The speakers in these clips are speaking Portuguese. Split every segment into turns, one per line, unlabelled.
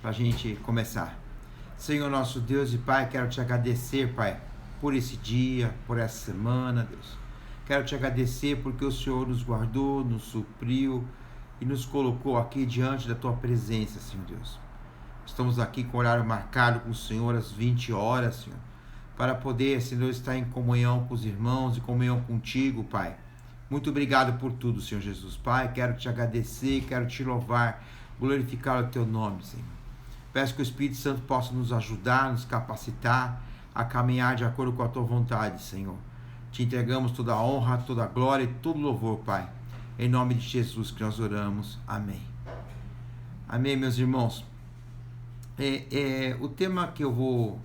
para a gente começar. Senhor nosso Deus e Pai, quero te agradecer, Pai, por esse dia, por essa semana, Deus. Quero te agradecer porque o Senhor nos guardou, nos supriu e nos colocou aqui diante da tua presença, Senhor Deus. Estamos aqui com o horário marcado com o Senhor às 20 horas, Senhor, para poder, Senhor, estar em comunhão com os irmãos, em comunhão contigo, Pai. Muito obrigado por tudo, Senhor Jesus. Pai, quero te agradecer, quero te louvar, glorificar o teu nome, Senhor. Peço que o Espírito Santo possa nos ajudar, nos capacitar a caminhar de acordo com a tua vontade, Senhor. Te entregamos toda a honra, toda a glória e todo o louvor, Pai. Em nome de Jesus que nós oramos. Amém. Amém, meus irmãos. O tema que eu vou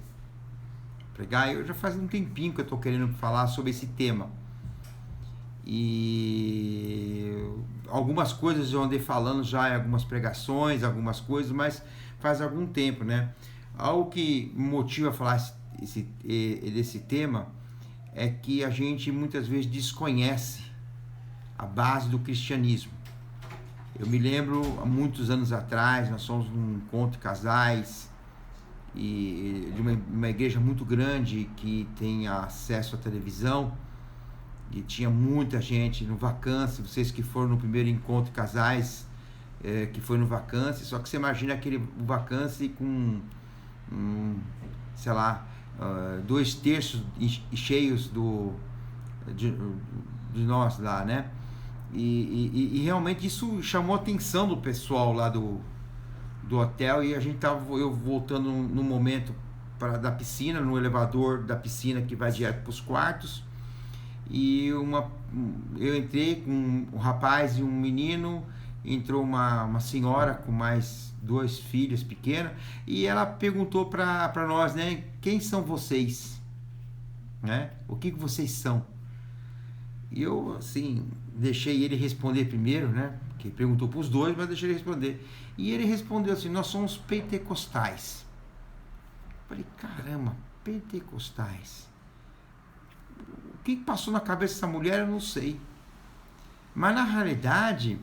pregar, eu já faz um tempinho que eu estou querendo falar sobre esse tema. E algumas coisas eu andei falando já em algumas pregações, algumas coisas, mas faz algum tempo, né? Algo que me motiva a falar desse tema é que a gente muitas vezes desconhece a base do cristianismo. Eu me lembro, há muitos anos atrás, nós fomos num encontro de casais e de uma igreja muito grande que tem acesso à televisão, e tinha muita gente no Vacância. Vocês que foram no primeiro encontro de casais, que foi no Vacância, só que você imagina aquele Vacância com, sei lá, 2/3 cheios de nós lá, né? E realmente isso chamou a atenção do pessoal lá do hotel, e a gente eu voltando no momento da piscina, no elevador da piscina que vai direto para os quartos, e eu entrei com um rapaz e um menino, entrou uma senhora com mais 2 filhos pequenas, e ela perguntou para nós, né, quem são vocês, né? O que vocês são? E eu, assim, deixei ele responder primeiro, né? Que perguntou para os dois, mas deixei ele responder. E ele respondeu assim: nós somos pentecostais. Eu falei: caramba, pentecostais. O que passou na cabeça dessa mulher eu não sei. Mas na realidade,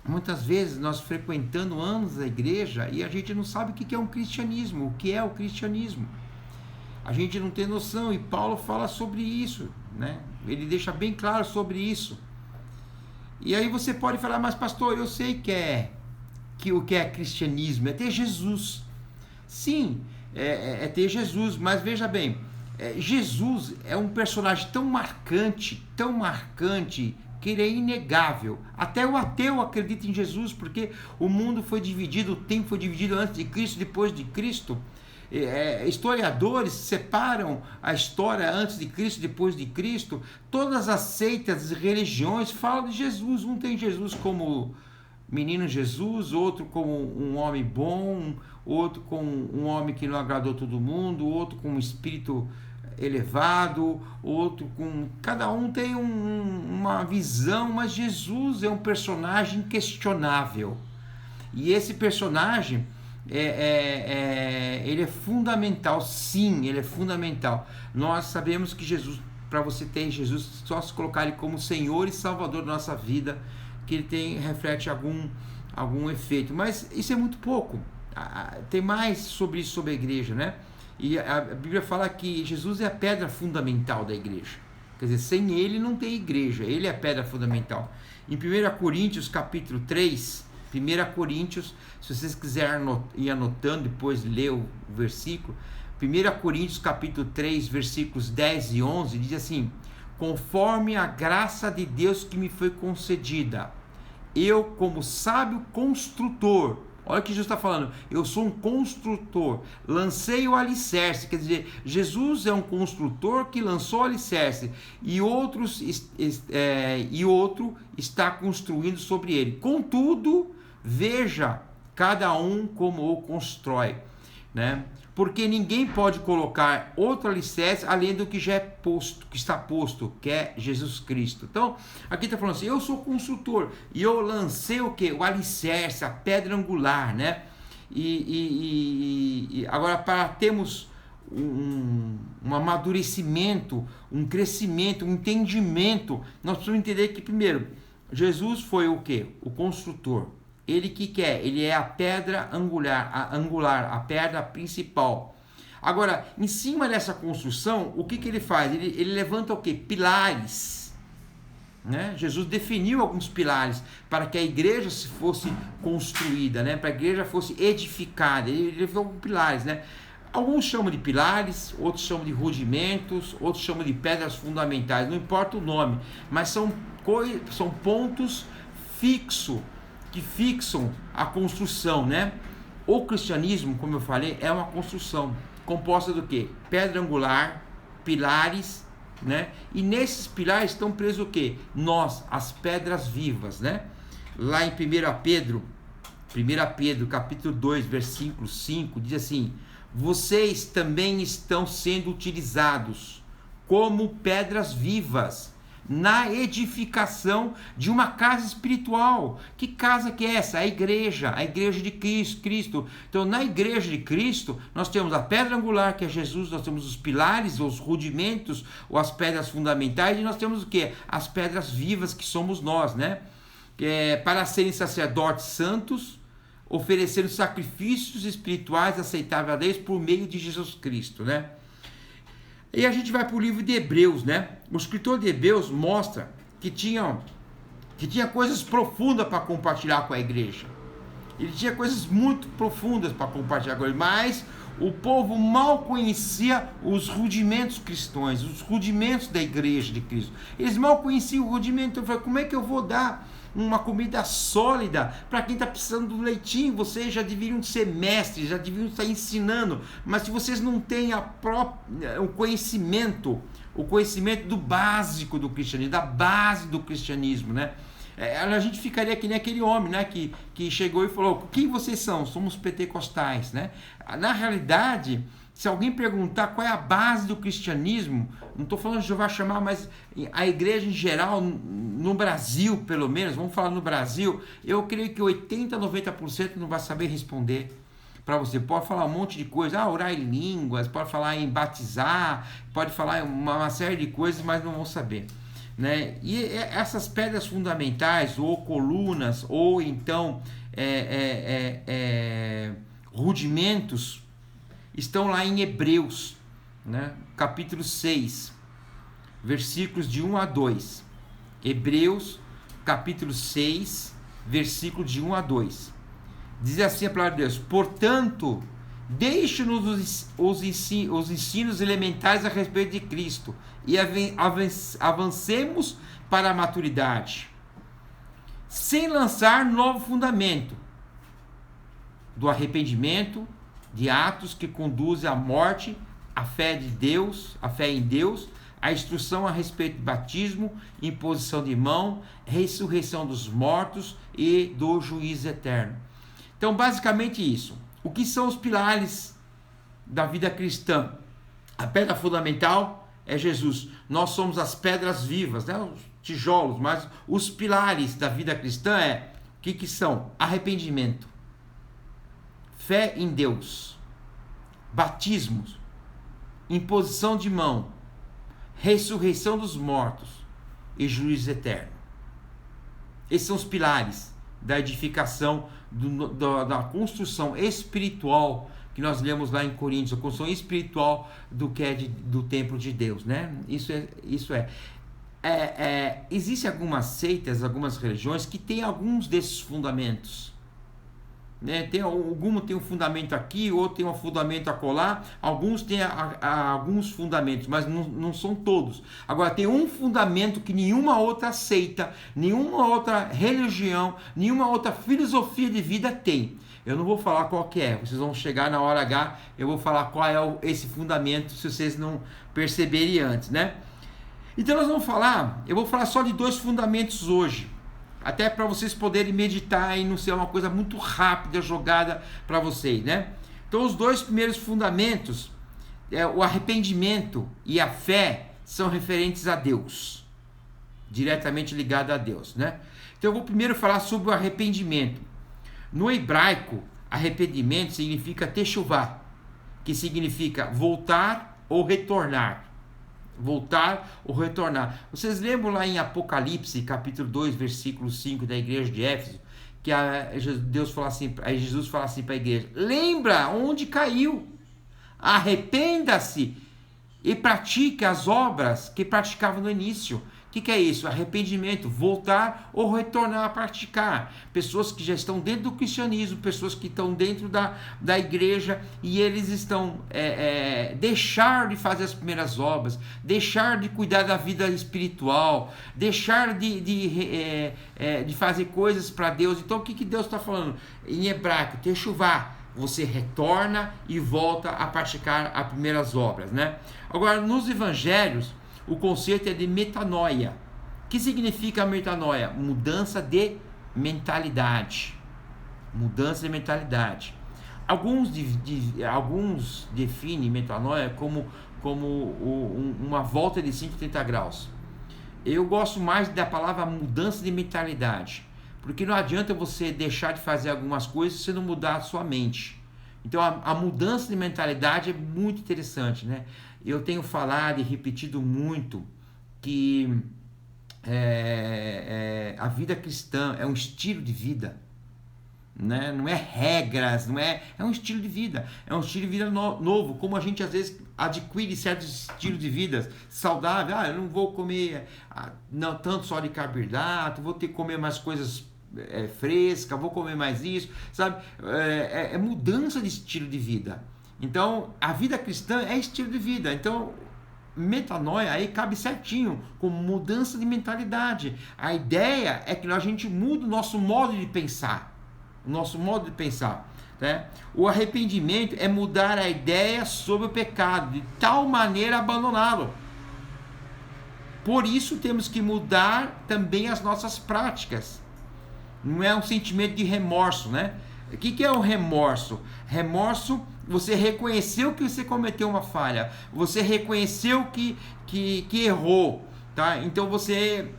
muitas vezes nós frequentando anos a igreja e a gente não sabe o que é um cristianismo, o que é o cristianismo. A gente não tem noção, e Paulo fala sobre isso, né? Ele deixa bem claro sobre isso. E aí você pode falar: mas pastor, eu sei que o que é cristianismo é ter Jesus. Sim, é ter Jesus, mas veja bem, Jesus é um personagem tão marcante, que ele é inegável. Até o ateu acredita em Jesus, porque o mundo foi dividido, o tempo foi dividido antes de Cristo, depois de Cristo. Historiadores separam a história antes de Cristo, depois de Cristo. Todas as seitas e religiões falam de Jesus. Um tem Jesus como menino Jesus, outro como um homem bom, outro como um homem que não agradou todo mundo, outro com um espírito elevado, outro com... Cada um tem uma visão, mas Jesus é um personagem inquestionável. E esse personagem ele é fundamental. Sim, ele é fundamental. Nós sabemos que Jesus, para você ter Jesus, só se colocar ele como Senhor e Salvador da nossa vida, que ele reflete algum efeito. Mas isso é muito pouco. Tem mais sobre isso, sobre a igreja, né? E a Bíblia fala que Jesus é a pedra fundamental da igreja. Quer dizer, sem ele não tem igreja. Ele é a pedra fundamental. Em 1 Coríntios capítulo 3, 1 Coríntios, se vocês quiserem ir anotando, depois ler o versículo, 1 Coríntios capítulo 3, versículos 10 e 11, diz assim: conforme a graça de Deus que me foi concedida, eu, como sábio construtor, olha o que Jesus está falando, eu sou um construtor, lancei o alicerce. Quer dizer, Jesus é um construtor que lançou o alicerce, e outro está construindo sobre ele. Contudo, veja cada um como o constrói, né? Porque ninguém pode colocar outro alicerce além do que já é posto, que está posto, que é Jesus Cristo. Então, aqui está falando assim: eu sou construtor e eu lancei o quê? O alicerce, a pedra angular, né? E agora, para termos um amadurecimento, um crescimento, um entendimento, nós precisamos entender que, primeiro, Jesus foi o quê? O construtor. Ele que é? Ele é a pedra angular, a pedra principal. Agora, em cima dessa construção, o que ele faz? Ele levanta o quê? Pilares. Né? Jesus definiu alguns pilares para que a igreja fosse construída, né? Para a igreja fosse edificada. Ele levou pilares, né? Alguns chamam de pilares, outros chamam de rudimentos, outros chamam de pedras fundamentais, não importa o nome, mas são pontos fixos que fixam a construção, né? O cristianismo, como eu falei, é uma construção composta do quê? Pedra angular, pilares, né? E nesses pilares estão presos o quê? Nós, as pedras vivas, né? Lá em 1 Pedro, capítulo 2, versículo 5, diz assim: vocês também estão sendo utilizados como pedras vivas na edificação de uma casa espiritual. Que casa que é essa? A igreja de Cristo. Então, na igreja de Cristo, nós temos a pedra angular, que é Jesus, nós temos os pilares, os rudimentos, ou as pedras fundamentais, e nós temos o quê? As pedras vivas, que somos nós, né? Para serem sacerdotes santos, oferecendo sacrifícios espirituais aceitáveis a Deus por meio de Jesus Cristo, né? E a gente vai para o livro de Hebreus, né? O escritor de Hebreus mostra que tinha coisas profundas para compartilhar com a igreja. Ele tinha coisas muito profundas para compartilhar com ele, mas o povo mal conhecia os rudimentos cristãos, os rudimentos da igreja de Cristo. Eles mal conheciam o rudimento. Eu falei, como é que eu vou dar uma comida sólida para quem está precisando do leitinho? Vocês já deveriam ser mestres, já deveriam estar ensinando, mas se vocês não têm o conhecimento do básico do cristianismo, da base do cristianismo, né? A gente ficaria que nem aquele homem, né, que chegou e falou: quem vocês são? Somos pentecostais, né? Na realidade, se alguém perguntar qual é a base do cristianismo, não estou falando de Jeová chamar, mas a igreja em geral, no Brasil pelo menos, vamos falar no Brasil, eu creio que 80%, 90% não vai saber responder para você. Pode falar um monte de coisa, orar em línguas, pode falar em batizar, pode falar uma série de coisas, mas não vão saber, né? E essas pedras fundamentais, ou colunas, ou então rudimentos, estão lá em Hebreus, né? Capítulo 6, versículos de 1 a 2. Hebreus, capítulo 6, versículo de 1 a 2. Diz assim a palavra de Deus: portanto, deixe-nos os ensinos elementares a respeito de Cristo e avancemos para a maturidade, sem lançar novo fundamento do arrependimento, de atos que conduzem à morte, a fé em Deus, a instrução a respeito do batismo, imposição de mão, ressurreição dos mortos e do juízo eterno. Então, basicamente isso. O que são os pilares da vida cristã? A pedra fundamental é Jesus. Nós somos as pedras vivas, né? Os tijolos, mas os pilares da vida cristã o que são? Arrependimento, fé em Deus, batismos, imposição de mão, ressurreição dos mortos e juízo eterno. Esses são os pilares da edificação, da construção espiritual que nós lemos lá em Coríntios, a construção espiritual do que é do templo de Deus, né? Existem algumas seitas, algumas religiões que têm alguns desses fundamentos, né? Algum tem um fundamento aqui, outro tem um fundamento acolá, alguns têm alguns fundamentos, mas não são todos. Agora, tem um fundamento que nenhuma outra seita, nenhuma outra religião, nenhuma outra filosofia de vida tem. Eu não vou falar qual que é, vocês vão chegar na hora H, eu vou falar qual é esse fundamento, se vocês não perceberem antes, né? Então eu vou falar só de 2 fundamentos hoje, até para vocês poderem meditar e não ser uma coisa muito rápida jogada para vocês, né? Então, os 2 primeiros fundamentos, o arrependimento e a fé, são referentes a Deus, diretamente ligado a Deus, né? Então, eu vou primeiro falar sobre o arrependimento. No hebraico, arrependimento significa techuvá, que significa voltar ou retornar. Voltar ou retornar. Vocês lembram lá em Apocalipse, capítulo 2, versículo 5, da igreja de Éfeso, que Deus fala assim, aí Jesus fala assim para a igreja: lembra onde caiu, arrependa-se e pratique as obras que praticava no início. O que é isso? Arrependimento, voltar ou retornar a praticar. Pessoas que já estão dentro do cristianismo, pessoas que estão dentro da igreja, e eles estão deixar de fazer as primeiras obras, deixar de cuidar da vida espiritual, deixar de fazer coisas para Deus. Então o que Deus está falando? Em hebraico, techuvá, você retorna e volta a praticar as primeiras obras, né? Agora, nos evangelhos, o conceito é de metanoia. O que significa metanoia? Mudança de mentalidade. Mudança de mentalidade. Alguns definem metanoia como uma volta de 180 graus. Eu gosto mais da palavra mudança de mentalidade, porque não adianta você deixar de fazer algumas coisas se não mudar a sua mente. Então a mudança de mentalidade é muito interessante, né? Eu tenho falado e repetido muito que a vida cristã é um estilo de vida, né? Não é regras, é um estilo de vida, é um estilo de vida novo, como a gente às vezes adquire certos estilos de vida saudável. Eu não vou comer não tanto só de carboidrato, vou ter que comer mais coisas frescas, vou comer mais isso, sabe? É mudança de estilo de vida. Então, a vida cristã é estilo de vida. Então, metanoia aí cabe certinho, como mudança de mentalidade. A ideia é que a gente muda o nosso modo de pensar. O nosso modo de pensar. Né? O arrependimento é mudar a ideia sobre o pecado, de tal maneira abandoná-lo. Por isso temos que mudar também as nossas práticas. Não é um sentimento de remorso, né? O que é o remorso? Remorso, você reconheceu que você cometeu uma falha, você reconheceu que errou, tá? Então você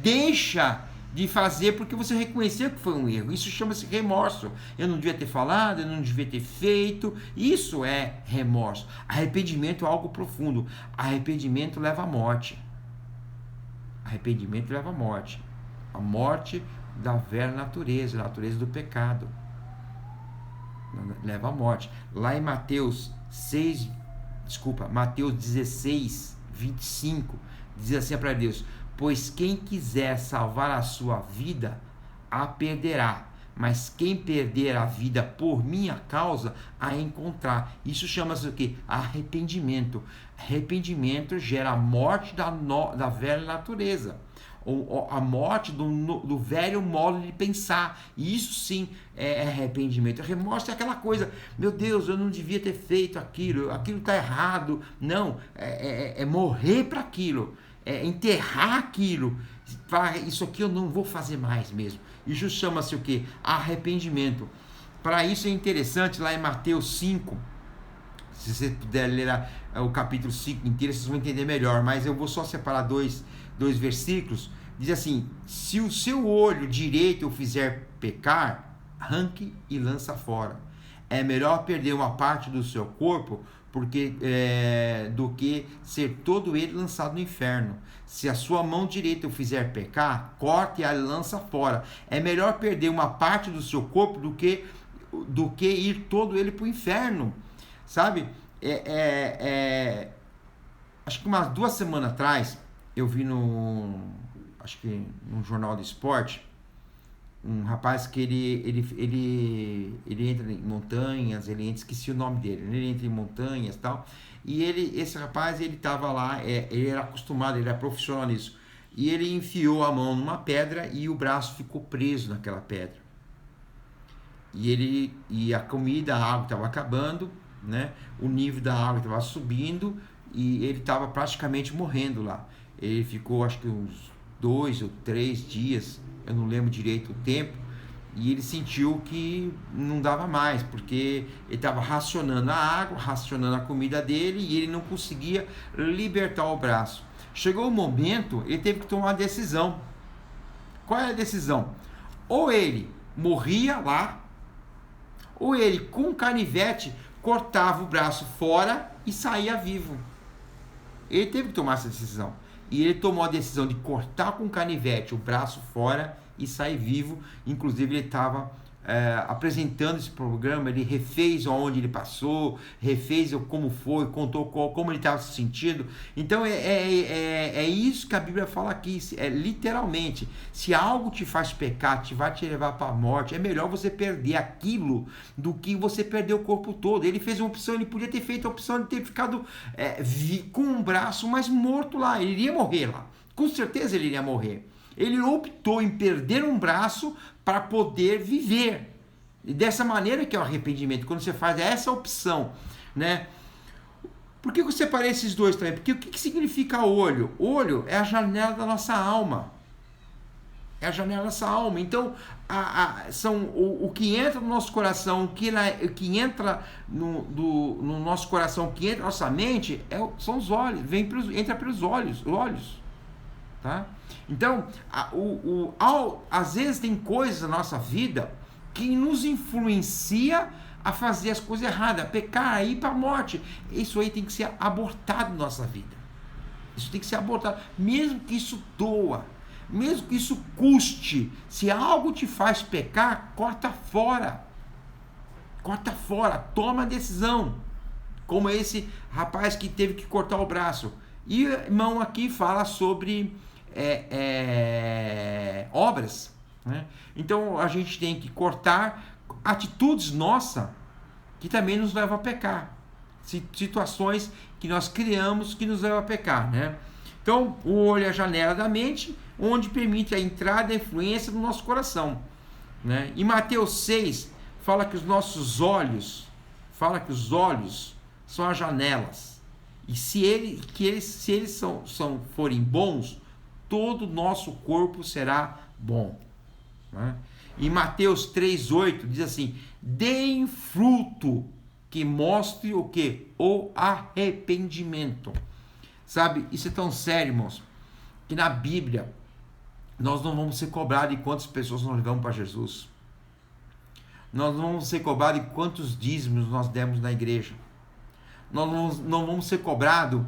deixa de fazer porque você reconheceu que foi um erro. Isso chama-se remorso. Eu não devia ter falado, eu não devia ter feito. Isso é remorso. Arrependimento é algo profundo. Arrependimento leva à morte. Arrependimento leva à morte. A morte da velha natureza, a natureza do pecado. Leva à morte. Lá em Mateus 16, 25, diz assim para Deus: pois quem quiser salvar a sua vida, a perderá. Mas quem perder a vida por minha causa, a encontrar. Isso chama-se o quê? Arrependimento. Arrependimento gera a morte da velha natureza. Ou a morte do velho modo de pensar. E isso sim é arrependimento. Remorso é aquela coisa: meu Deus, eu não devia ter feito aquilo está errado. Não, é morrer para aquilo, é enterrar aquilo. Isso aqui eu não vou fazer mais mesmo. Isso chama-se o quê? Arrependimento. Para isso é interessante, lá em Mateus 5, se você puder ler o capítulo 5 inteiro, vocês vão entender melhor, mas eu vou só separar dois versículos. Diz assim: se o seu olho direito o fizer pecar, arranque e lança fora. É melhor perder uma parte do seu corpo do que ser todo ele lançado no inferno. Se a sua mão direita o fizer pecar, corte e a lança fora. É melhor perder uma parte do seu corpo do que ir todo ele para o inferno. Sabe? Acho que umas 2 semanas atrás, eu vi acho que num jornal de esporte, um rapaz que ele entra em montanhas, esqueci o nome dele, ele entra em montanhas e tal, e esse rapaz, ele estava lá, ele era acostumado, ele era profissional nisso, e ele enfiou a mão numa pedra e o braço ficou preso naquela pedra. E a comida, a água estava acabando, né? O nível da água estava subindo e ele estava praticamente morrendo lá. Ele ficou, acho que uns 2 ou 3 dias, eu não lembro direito o tempo, e ele sentiu que não dava mais, porque ele estava racionando a água, racionando a comida dele, e ele não conseguia libertar o braço. Chegou o momento, ele teve que tomar uma decisão. Qual é a decisão? Ou ele morria lá, ou ele, com um canivete, cortava o braço fora e saía vivo. Ele teve que tomar essa decisão. E ele tomou a decisão de cortar com canivete o braço fora e sair vivo. Inclusive ele estava apresentando esse programa, ele refez onde ele passou, refez como foi, contou como ele estava se sentindo. Então é isso que a Bíblia fala aqui, literalmente, se algo te faz pecar, vai te levar para a morte, é melhor você perder aquilo do que você perder o corpo todo. Ele fez uma opção, ele podia ter feito a opção de ter ficado com um braço mais morto lá, ele iria morrer lá, com certeza ele iria morrer. Ele optou em perder um braço para poder viver. E dessa maneira que é o arrependimento, quando você faz essa opção, né? Por que eu separei esses dois também? Porque o que significa olho? Olho é a janela da nossa alma. É a janela da nossa alma. Então, são o que entra no nosso coração, o que entra no nosso coração, o que entra na nossa mente, são os olhos, entra pelos olhos. Tá? Então, às vezes tem coisas na nossa vida que nos influencia a fazer as coisas erradas, a pecar, a ir para a morte. Isso aí tem que ser abortado na nossa vida. Isso tem que ser abortado, mesmo que isso doa, mesmo que isso custe. Se algo te faz pecar, corta fora. Corta fora, toma a decisão. Como esse rapaz que teve que cortar o braço. E o irmão aqui fala sobre obras, né? Então a gente tem que cortar atitudes nossas que também nos levam a pecar, situações que nós criamos que nos levam a pecar, né? Então o olho é a janela da mente, onde permite a entrada e a influência do nosso coração, né? Em Mateus 6 fala que os olhos são as janelas, e se eles forem bons, todo o nosso corpo será bom, né? Em Mateus 3,8 diz assim: deem fruto que mostre o que? O arrependimento. Sabe, isso é tão sério, irmãos, que na Bíblia nós não vamos ser cobrados de quantas pessoas nós levamos para Jesus. Nós não vamos ser cobrados de quantos dízimos nós demos na igreja. Nós não vamos ser cobrados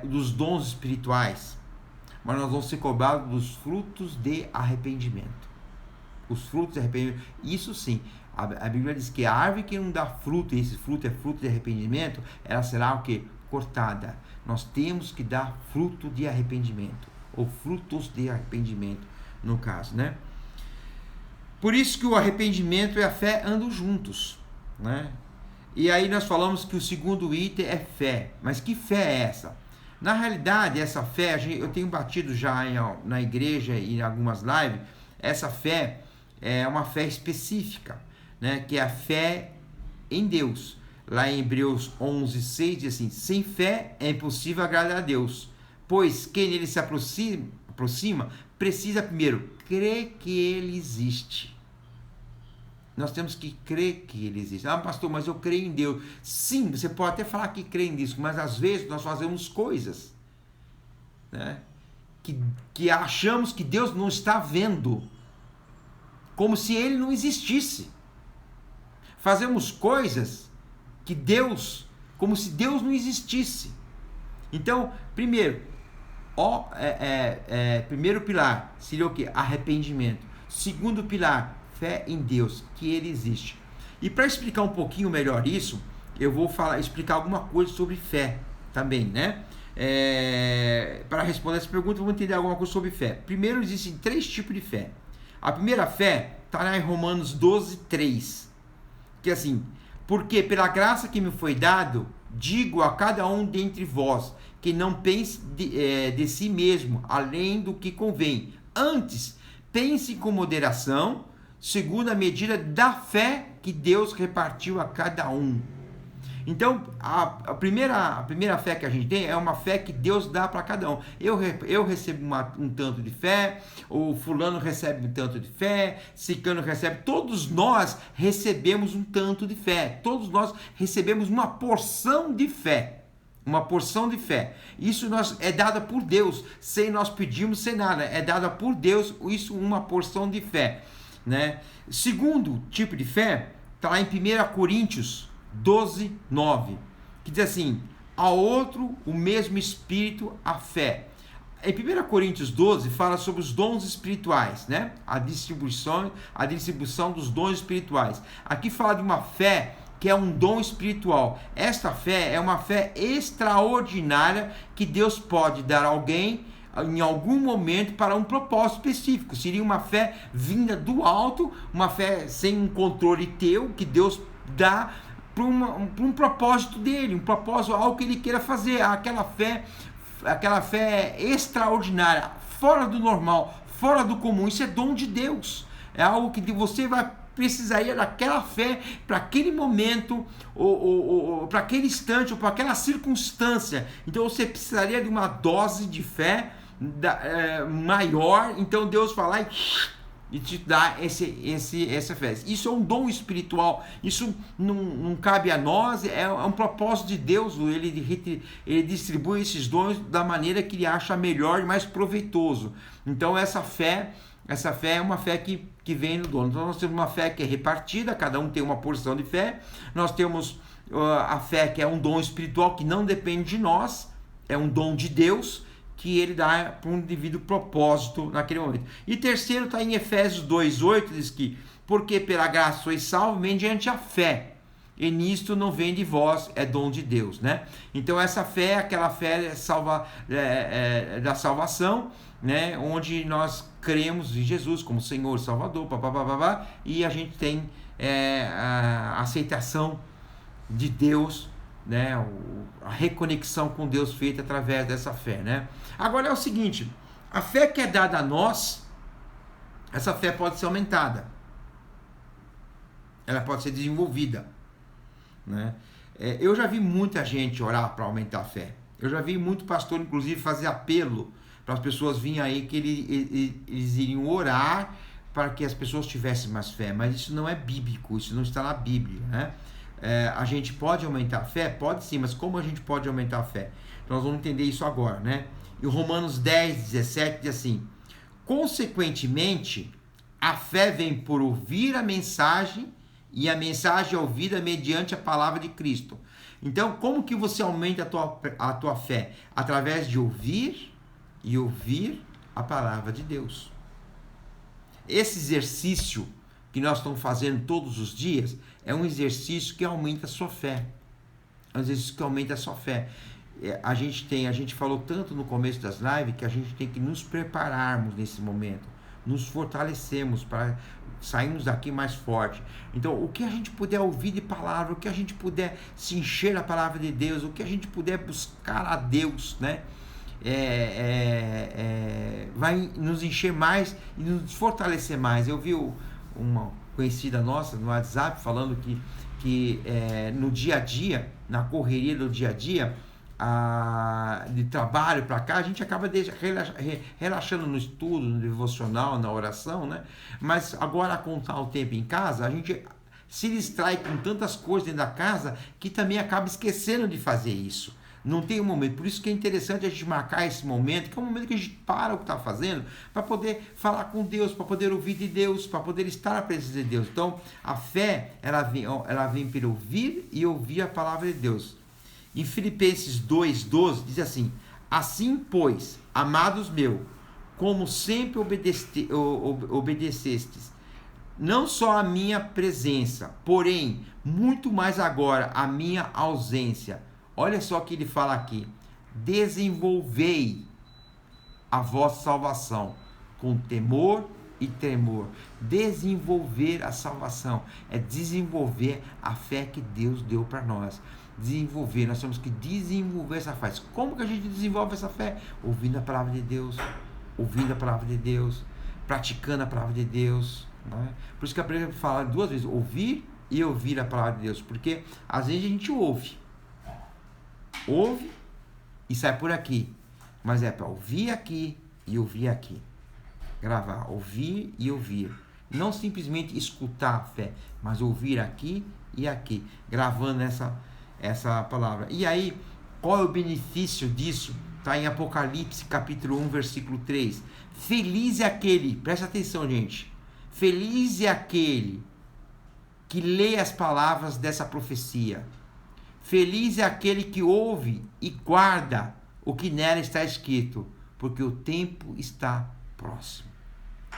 dos dons espirituais. Mas nós vamos ser cobrados dos frutos de arrependimento. Os frutos de arrependimento. Isso sim, a Bíblia diz que a árvore que não dá fruto, e esse fruto é fruto de arrependimento, ela será o quê? Cortada. Nós temos que dar fruto de arrependimento, ou frutos de arrependimento, no caso, né? Por isso que o arrependimento e a fé andam juntos, né? E aí nós falamos que o segundo item é fé. Mas que fé é essa? Na realidade, essa fé, eu tenho batido já na igreja e em algumas lives, essa fé é uma fé específica, né? Que é a fé em Deus. Lá em Hebreus 11:6 diz assim: sem fé é impossível agradar a Deus, pois quem nele se aproxima precisa primeiro crer que ele existe. Nós temos que crer que ele existe. Ah, pastor, mas eu creio em Deus. Sim, você pode até falar que crê nisso, mas às vezes nós fazemos coisas, né, que achamos que Deus não está vendo, como se ele não existisse. Fazemos coisas que como se Deus não existisse. Então, primeiro pilar seria o quê? Arrependimento. Segundo pilar, fé em Deus, que ele existe. E para explicar um pouquinho melhor isso, eu vou explicar alguma coisa sobre fé também, né? Para responder essa pergunta, vamos entender alguma coisa sobre fé. Primeiro, existem 3 tipos de fé. A primeira fé está lá em Romanos 12:3, que é assim: porque pela graça que me foi dado, digo a cada um dentre vós, que não pense de si mesmo, além do que convém. Antes, pense com moderação, segundo a medida da fé que Deus repartiu a cada um. Então, a primeira fé que a gente tem é uma fé que Deus dá para cada um. Eu recebo um tanto de fé, o fulano recebe um tanto de fé, ciclano recebe, todos nós recebemos um tanto de fé, todos nós recebemos uma porção de fé. Uma porção de fé. Isso é dada por Deus, sem nós pedirmos, sem nada. É dada por Deus, isso uma porção de fé, né? Segundo tipo de fé está lá em 1 Coríntios 12:9, que diz assim: a outro o mesmo Espírito, a fé. Em 1 Coríntios 12 fala sobre os dons espirituais, né? A distribuição dos dons espirituais. Aqui fala de uma fé que é um dom espiritual. Esta fé é uma fé extraordinária que Deus pode dar a alguém em algum momento para um propósito específico. Seria uma fé vinda do alto, uma fé sem um controle teu, que Deus dá para um propósito dele, um propósito, algo que ele queira fazer. Aquela fé extraordinária, fora do normal, fora do comum. Isso é dom de Deus. É algo que você precisaria daquela fé para aquele momento, ou para aquele instante, ou para aquela circunstância. Então você precisaria de uma dose de fé maior. Então Deus vai lá e te dá essa fé. Isso é um dom espiritual. Isso não cabe a nós. É um propósito de Deus. Ele distribui esses dons da maneira que ele acha melhor e mais proveitoso. Então essa fé é uma fé que vem no dono. Então nós temos uma fé que é repartida, cada um tem uma porção de fé. Nós temos a fé que é um dom espiritual que não depende de nós, é um dom de Deus que ele dá para um devido propósito naquele momento. E terceiro está em Efésios 2:8, diz que porque pela graça sois salvos mediante a fé, e nisto não vem de vós, é dom de Deus, né? Então essa fé é aquela fé da salvação, né? Onde nós cremos em Jesus como Senhor, Salvador, e a gente tem a aceitação de Deus, né? A reconexão com Deus feita através dessa fé, né? Agora é o seguinte, a fé que é dada a nós, essa fé pode ser aumentada, ela pode ser desenvolvida, né? Eu já vi muita gente orar para aumentar a fé. Eu já vi muito pastor, inclusive, fazer apelo para as pessoas virem aí que eles iriam orar para que as pessoas tivessem mais fé. Mas isso não é bíblico, isso não está na Bíblia, né? A gente pode aumentar a fé? Pode sim, mas como a gente pode aumentar a fé? Então nós vamos entender isso agora, né? E Romanos 10:17 diz assim: consequentemente, a fé vem por ouvir a mensagem, e a mensagem é ouvida mediante a palavra de Cristo. Então, como que você aumenta a tua fé? Através de ouvir e ouvir a palavra de Deus. Esse exercício que nós estamos fazendo todos os dias é um exercício que aumenta a sua fé. É um exercício que aumenta a sua fé. A gente falou tanto no começo das lives que a gente tem que nos prepararmos nesse momento, nos fortalecermos para sairmos daqui mais forte. Então, o que a gente puder ouvir de palavra, o que a gente puder se encher da palavra de Deus, o que a gente puder buscar a Deus, né? Vai nos encher mais e nos fortalecer mais. Eu vi uma conhecida nossa no WhatsApp falando que no dia a dia, na correria do dia a dia, de trabalho para cá, a gente acaba relaxando no estudo, no devocional, na oração, né? Mas agora, contar o tempo em casa, a gente se distrai com tantas coisas dentro da casa que também acaba esquecendo de fazer isso. Não tem um momento. Por isso que é interessante a gente marcar esse momento, que é um momento que a gente para o que está fazendo, para poder falar com Deus, para poder ouvir de Deus, para poder estar na presença de Deus. Então, a fé, ela vem pelo ouvir e ouvir a palavra de Deus. Em Filipenses 2:12 diz assim: assim, pois, amados meus, como sempre obedecestes, não só a minha presença, porém, muito mais agora a minha ausência. Olha só o que ele fala aqui: desenvolvei a vossa salvação com temor e tremor. Desenvolver a salvação é desenvolver a fé que Deus deu para nós. Desenvolver, nós temos que desenvolver essa fé. Como que a gente desenvolve essa fé? Ouvindo a palavra de Deus, praticando a palavra de Deus, né? Por isso que a Bíblia fala duas vezes: ouvir e ouvir a palavra de Deus, porque às vezes a gente ouve e sai por aqui, mas é para ouvir aqui e ouvir aqui, gravar, ouvir e ouvir, não simplesmente escutar a fé, mas ouvir aqui e aqui, gravando essa palavra. E aí, qual é o benefício disso? Está em Apocalipse capítulo 1, versículo 3. Feliz é aquele, presta atenção, gente, feliz é aquele que lê as palavras dessa profecia. Feliz é aquele que ouve e guarda o que nela está escrito, porque o tempo está próximo.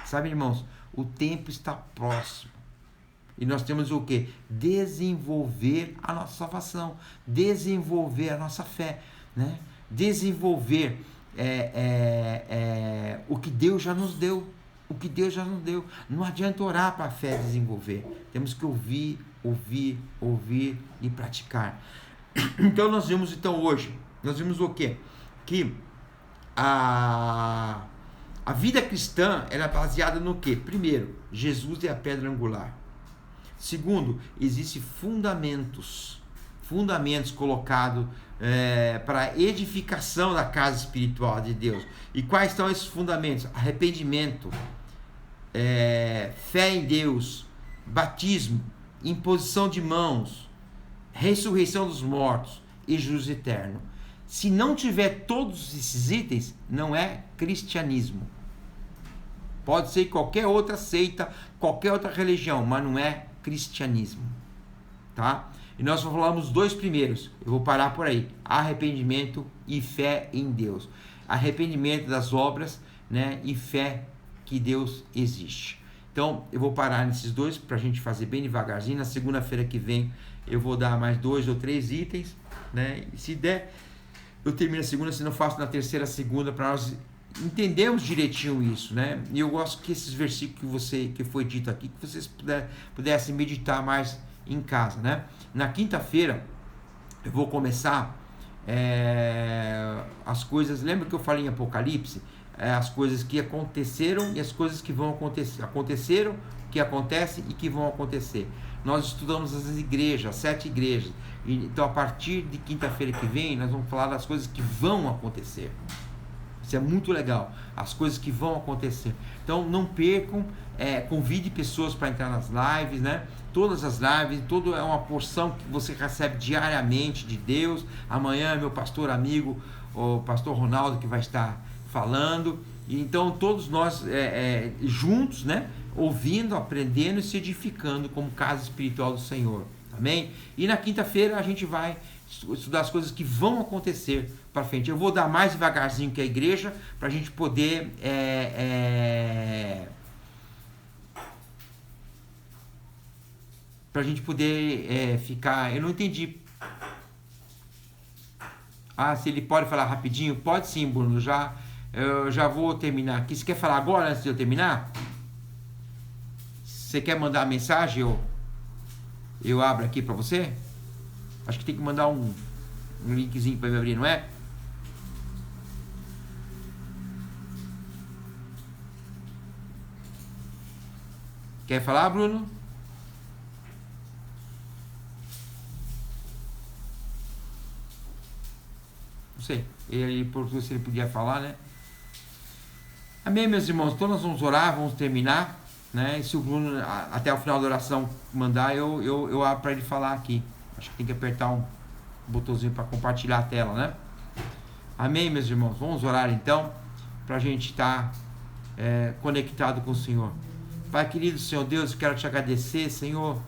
Sabe, irmãos, o tempo está próximo. E nós temos o quê? Desenvolver a nossa salvação, desenvolver a nossa fé, né? Desenvolver o que Deus já nos deu. O que Deus já nos deu. Não adianta orar para a fé desenvolver. Temos que ouvir e praticar. Então nós vimos hoje, nós vimos o quê? Que a vida cristã era baseada no quê? Primeiro, Jesus é a pedra angular. Segundo, existem fundamentos colocados para a edificação da casa espiritual de Deus. E quais são esses fundamentos? Arrependimento, fé em Deus, batismo, imposição de mãos, ressurreição dos mortos e juízo eterno. Se não tiver todos esses itens, não é cristianismo. Pode ser qualquer outra seita, qualquer outra religião, mas não é cristianismo, tá? E nós falamos os dois primeiros, eu vou parar por aí: arrependimento e fé em Deus. Arrependimento das obras, né? E fé que Deus existe. Então eu vou parar nesses dois para a gente fazer bem devagarzinho. Na segunda-feira que vem eu vou dar mais 2 ou 3 itens, né? E se der, eu termino a segunda, se não faço na terceira segunda, para nós entendemos direitinho isso, né? E eu gosto que esses versículos que foi dito aqui, que vocês pudessem meditar mais em casa, né? Na quinta-feira eu vou começar as coisas. Lembra que eu falei em Apocalipse? As coisas que aconteceram e as coisas que vão acontecer. Aconteceram, que acontecem e que vão acontecer. Nós estudamos as igrejas, as 7 igrejas. Então, a partir de quinta-feira que vem, nós vamos falar das coisas que vão acontecer. Isso é muito legal, as coisas que vão acontecer. Então não percam, convide pessoas para entrar nas lives, né? Todas as lives, é uma porção que você recebe diariamente de Deus. Amanhã é meu pastor amigo, o pastor Ronaldo, que vai estar falando. E então todos nós juntos, né? Ouvindo, aprendendo e se edificando como casa espiritual do Senhor. Amém? E na quinta-feira a gente vai estudar as coisas que vão acontecer para frente. Eu vou dar mais devagarzinho que a igreja, para a gente poder ficar. Eu não entendi. Se ele pode falar rapidinho? Pode sim, Bruno. Eu já vou terminar aqui. Você quer falar agora, antes de eu terminar? Você quer mandar a mensagem? Eu abro aqui para você? Acho que tem que mandar um linkzinho para me abrir, não é? Quer falar, Bruno? Não sei. Ele perguntou se ele podia falar, né? Amém, meus irmãos? Então nós vamos orar, vamos terminar, né? E se o Bruno, até o final da oração, mandar, eu abro para ele falar aqui. Acho que tem que apertar um botãozinho para compartilhar a tela, né? Amém, meus irmãos? Vamos orar então, para a gente estar conectado com o Senhor. Pai querido, Senhor Deus, eu quero te agradecer, Senhor.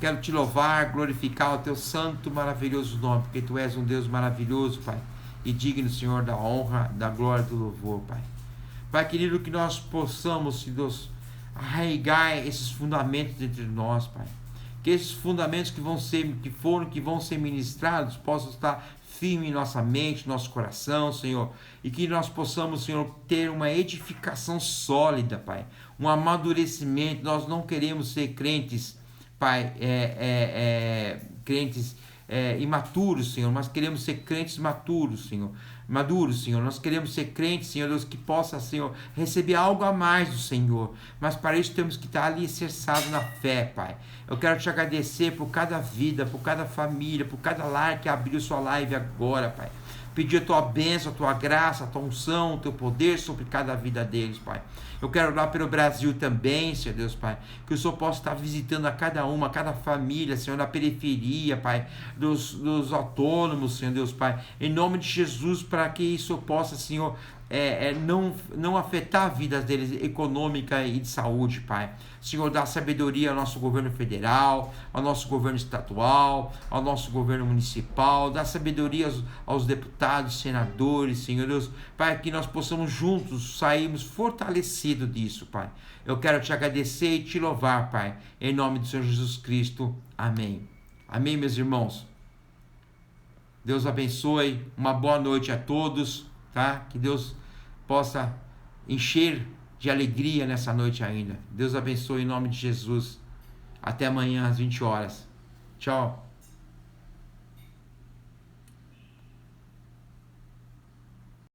Quero te louvar, glorificar o teu santo, maravilhoso nome, porque tu és um Deus maravilhoso, Pai, e digno, Senhor, da honra, da glória e do louvor, Pai. Pai querido, que nós possamos, Deus, arraigar esses fundamentos entre nós, Pai. Que esses fundamentos que vão ser ministrados possam estar firmes em nossa mente, nosso coração, Senhor, e que nós possamos, Senhor, ter uma edificação sólida, Pai, um amadurecimento. Nós não queremos ser crentes, Pai, crentes imaturos, Senhor, mas queremos ser crentes maduros, Senhor. Nós queremos ser crentes, Senhor Deus, que possa, Senhor, receber algo a mais do Senhor, mas para isso temos que estar alicerçados na fé, Pai. Eu quero te agradecer por cada vida, por cada família, por cada lar que abriu sua live agora, Pai. Pedir a tua bênção, a tua graça, a tua unção, o teu poder sobre cada vida deles, Pai. Eu quero orar pelo Brasil também, Senhor Deus, Pai, que o Senhor possa estar visitando a cada família, Senhor, na periferia, Pai, dos autônomos, Senhor Deus, Pai, em nome de Jesus, para que isso possa, Senhor, não afetar a vida deles econômica e de saúde, Pai. Senhor, dá sabedoria ao nosso governo federal, ao nosso governo estadual, ao nosso governo municipal, dá sabedoria aos deputados, senadores, Senhor Deus, Pai, que nós possamos juntos sairmos fortalecidos disso, Pai. Eu quero te agradecer e te louvar, Pai, em nome do Senhor Jesus Cristo. Amém. Amém, meus irmãos. Deus abençoe, uma boa noite a todos, tá? Que Deus possa encher de alegria nessa noite ainda. Deus abençoe em nome de Jesus. Até amanhã às 20 horas. Tchau.